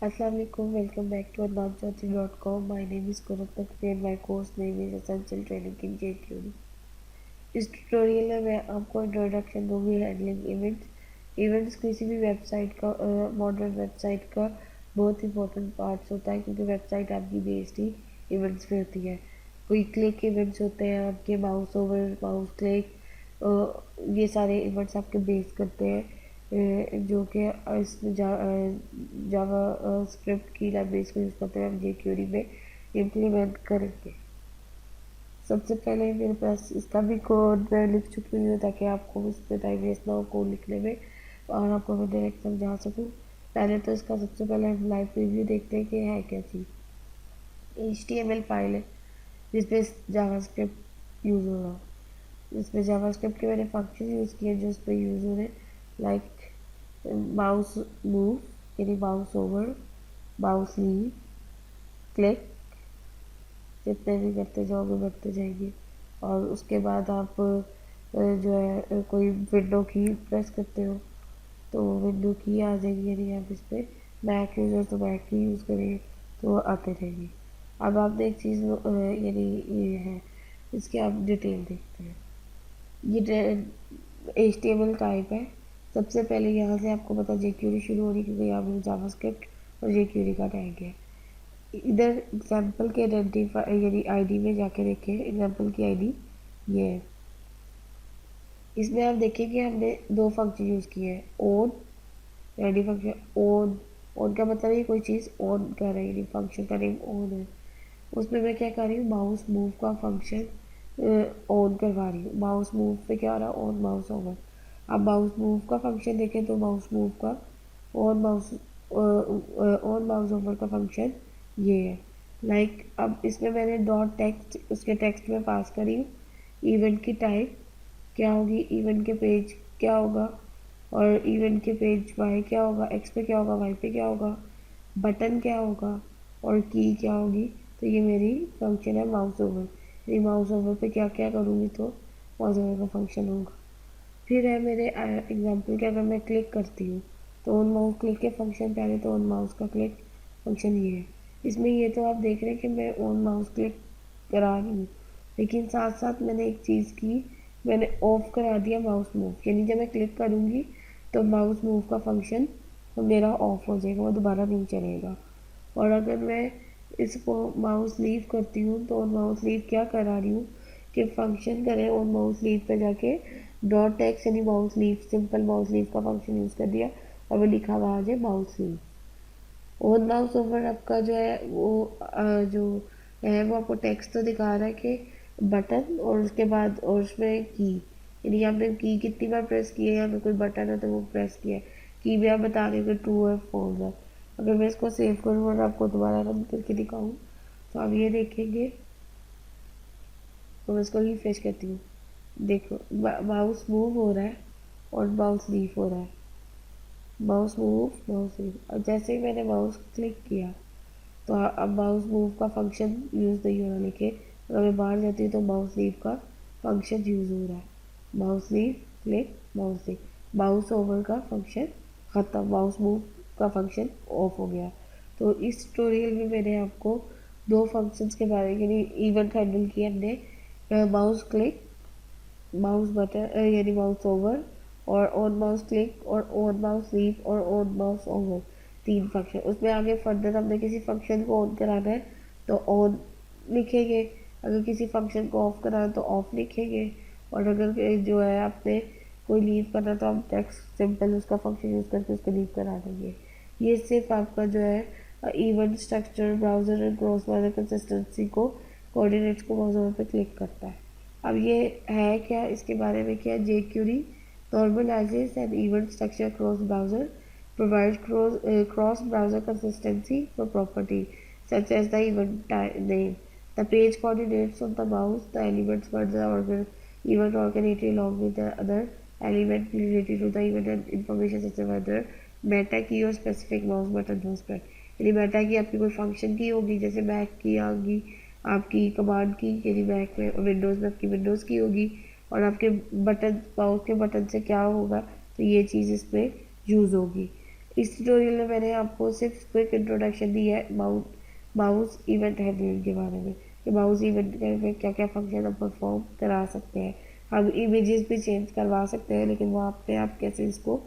Assalamualaikum, welcome back to advancedjobs.com. My name is Kunal Takfi and my course name is Essential Training in JQD. इस tutorial में मैं आपको introduction दूंगी handling events. Events किसी भी website का modern website का बहुत इंपॉर्टेंट पार्ट्स होता है, क्योंकि वेबसाइट आपकी बेस्ड ही इवेंट्स पे होती है। कोई क्लिक इवेंट्स होते हैं आपके, माउस ओवर, माउस क्लिक, ये सारे इवेंट्स आपके बेस करते हैं, जो कि इसमें जावा स्क्रिप्ट की लाइब्रेरीज को यूज़ करते हैं हम जेक्यूरी में इम्प्लीमेंट करेंगे। सबसे पहले मेरे पास इसका भी कोड मैं लिख चुकी हूँ ताकि आपको उस पर टाइम वेस्ट ना हो कोड लिखने में और आपको मैं डायरेक्ट समझा सकूँ। पहले तो इसका सबसे पहले हम लाइव रिव्यू देखते हैं कि है क्या चीज़। HTML फाइल है जिसपे जावा स्क्रिप्ट यूज़ हो रहा है। इसमें जावा स्क्रिप्ट के मैंने फंक्शन यूज़ किए जो उस पर यूज़ हो रहे हैं, लाइक माउस मूव यानी mouse over, mouse leave, click, जितने भी करते जाओगे बढ़ते जाएंगे। और उसके बाद आप जो है कोई विंडो की प्रेस करते हो तो विंडो की आ जाएगी, यानी आप इस पर मैक यूज़र तो मैक की यूज़ करेंगे तो आते रहेंगे। अब आपने एक चीज़ यानी ये है, इसके आप डिटेल देखते हैं। ये HTML टाइप है। सबसे पहले यहाँ से आपको पता जेक्यूरी शुरू हो रही, क्योंकि यहाँ पर जावास्क्रिप्ट और जेक्यूरी का टैग है। इधर एग्जाम्पल के आइडेंटिफाई यानी आईडी में जाके देखें, एग्जाम्पल की आईडी ये है। इसमें आप देखें कि हमने दो फंक्शन यूज़ किए हैं, ओन रेडी फंक्शन। ओन का मतलब है कोई चीज़ ऑन कर रही है, फंक्शन का नेम ऑन है। उसमें मैं क्या कर रही हूँ, माउस मूव का फंक्शन ऑन करवा रही हूँ। माउस मूव पे क्या हो रहा है, ऑन माउस ओवर। अब माउस मूव का फंक्शन देखें तो माउस मूव का ऑन माउस ओवर का फंक्शन ये है। लाइक अब इसमें मैंने डॉट टेक्स्ट उसके टेक्स्ट में पास करी हूँ। इवेंट की टाइप क्या होगी, इवेंट के पेज क्या होगा, और इवेंट के पेज वाई क्या होगा, एक्स पे क्या होगा, वाई पे क्या होगा, बटन क्या होगा और की क्या होगी। तो ये मेरी फंक्शन है माउस ओवर। ये माउस ओवर पे क्या क्या करूँगी तो माउस ओवर का फंक्शन होगा। फिर है मेरे एग्जांपल के, अगर मैं क्लिक करती हूँ तो ऑन माउस क्लिक के फंक्शन पहले तो ऑन माउस का क्लिक फंक्शन ये है। इसमें ये तो आप देख रहे हैं कि मैं ऑन माउस क्लिक करा रही हूँ, लेकिन साथ साथ मैंने एक चीज़ की, मैंने ऑफ करा दिया माउस मूव। यानी जब मैं क्लिक करूँगी तो माउस मूव का फंक्शन मेरा ऑफ हो जाएगा, वो दोबारा नहीं चलेगा। और अगर मैं इसको माउस लीव करती हूँ तो ऑन माउस लीव क्या करा रही हूँ कि फंक्शन करें ऑन माउस लीव पे जाके डॉट टेक्स्ट यानी mouse leave, simple mouse leave का फंक्शन यूज़ कर दिया और वो लिखा हुआ आ जाए mouse leave. On mouse over आपका जो है वो जो है वो आपको टेक्स्ट तो दिखा रहा है कि बटन और उसके बाद और उसमें की, यानी आपने की कितनी बार प्रेस की है, या फिर कोई बटन है तो वो प्रेस किया है। की भी आप बता दें कि ट्रू है फॉल्स है। अगर मैं इसको सेव करूँ और आपको दोबारा रन करके दिखाऊँ तो आप ये देखेंगे। तो मैं इसको रिफ्रेश करती हूँ, देखो माउस मूव हो रहा है और माउस लीव हो रहा है। Mouse move, mouse leave. और जैसे ही मैंने माउस क्लिक किया तो अब माउस मूव का फंक्शन यूज़ नहीं हो रहा, लेकिन अगर मैं बाहर जाती हूँ तो माउस लीव का फंक्शन यूज़ हो रहा है। Mouse leave, click, mouse leave. Mouse over का फंक्शन ख़त्म, माउस मूव का फंक्शन ऑफ हो गया। तो इस ट्यूटोरियल में मैंने आपको दो फंक्शंस के बारे में इवेंट हैंडल किया हमने, माउस क्लिक, माउस बटन यानी माउस ओवर, और ऑन माउस क्लिक, और ऑन माउस लीव, और ऑन माउस ओवर। तीन फंक्शन। उसमें आगे फर्दर हमने किसी फंक्शन को ऑन कराना है तो ऑन लिखेंगे, अगर किसी फंक्शन को ऑफ कराना है तो ऑफ लिखेंगे, और अगर जो है आपने कोई लीव करना तो हम टेक्स्ट सिंपल उसका फंक्शन यूज़ करके उसको लीव करा देंगे। ये सिर्फ आपका जो है event structure, browser and cross browser consistency को, कोऑर्डिनेट्स को ब्राउज़र पे क्लिक करता है। अब ये है क्या, इसके बारे में क्या, जेक्यूरी normalizes an event structure across browser, provides cross browser consistency for property such as the event name, the page coordinates on the mouse, the elements were the event organized along with the other element related to the event and information such as whether meta की और specific mouse button was pressed। यानी Meta की आपकी कोई function की होगी, जैसे Mac की होगी आपकी कमांड की, यानी मैक में, विंडोज़ में आपकी विंडोज़ की होगी, और आपके बटन, माउस के बटन से क्या होगा तो ये चीज़ इसमें यूज़ होगी। इस ट्यूटोरियल में मैंने आपको सिर्फ क्विक इंट्रोडक्शन दी है माउस इवेंट हैंडलिंग के बारे में कि माउस इवेंट में क्या क्या फंक्शन हम परफॉर्म करा सकते हैं। हम इमेजेस भी चेंज करवा सकते हैं, लेकिन वो अपने आप कैसे इसको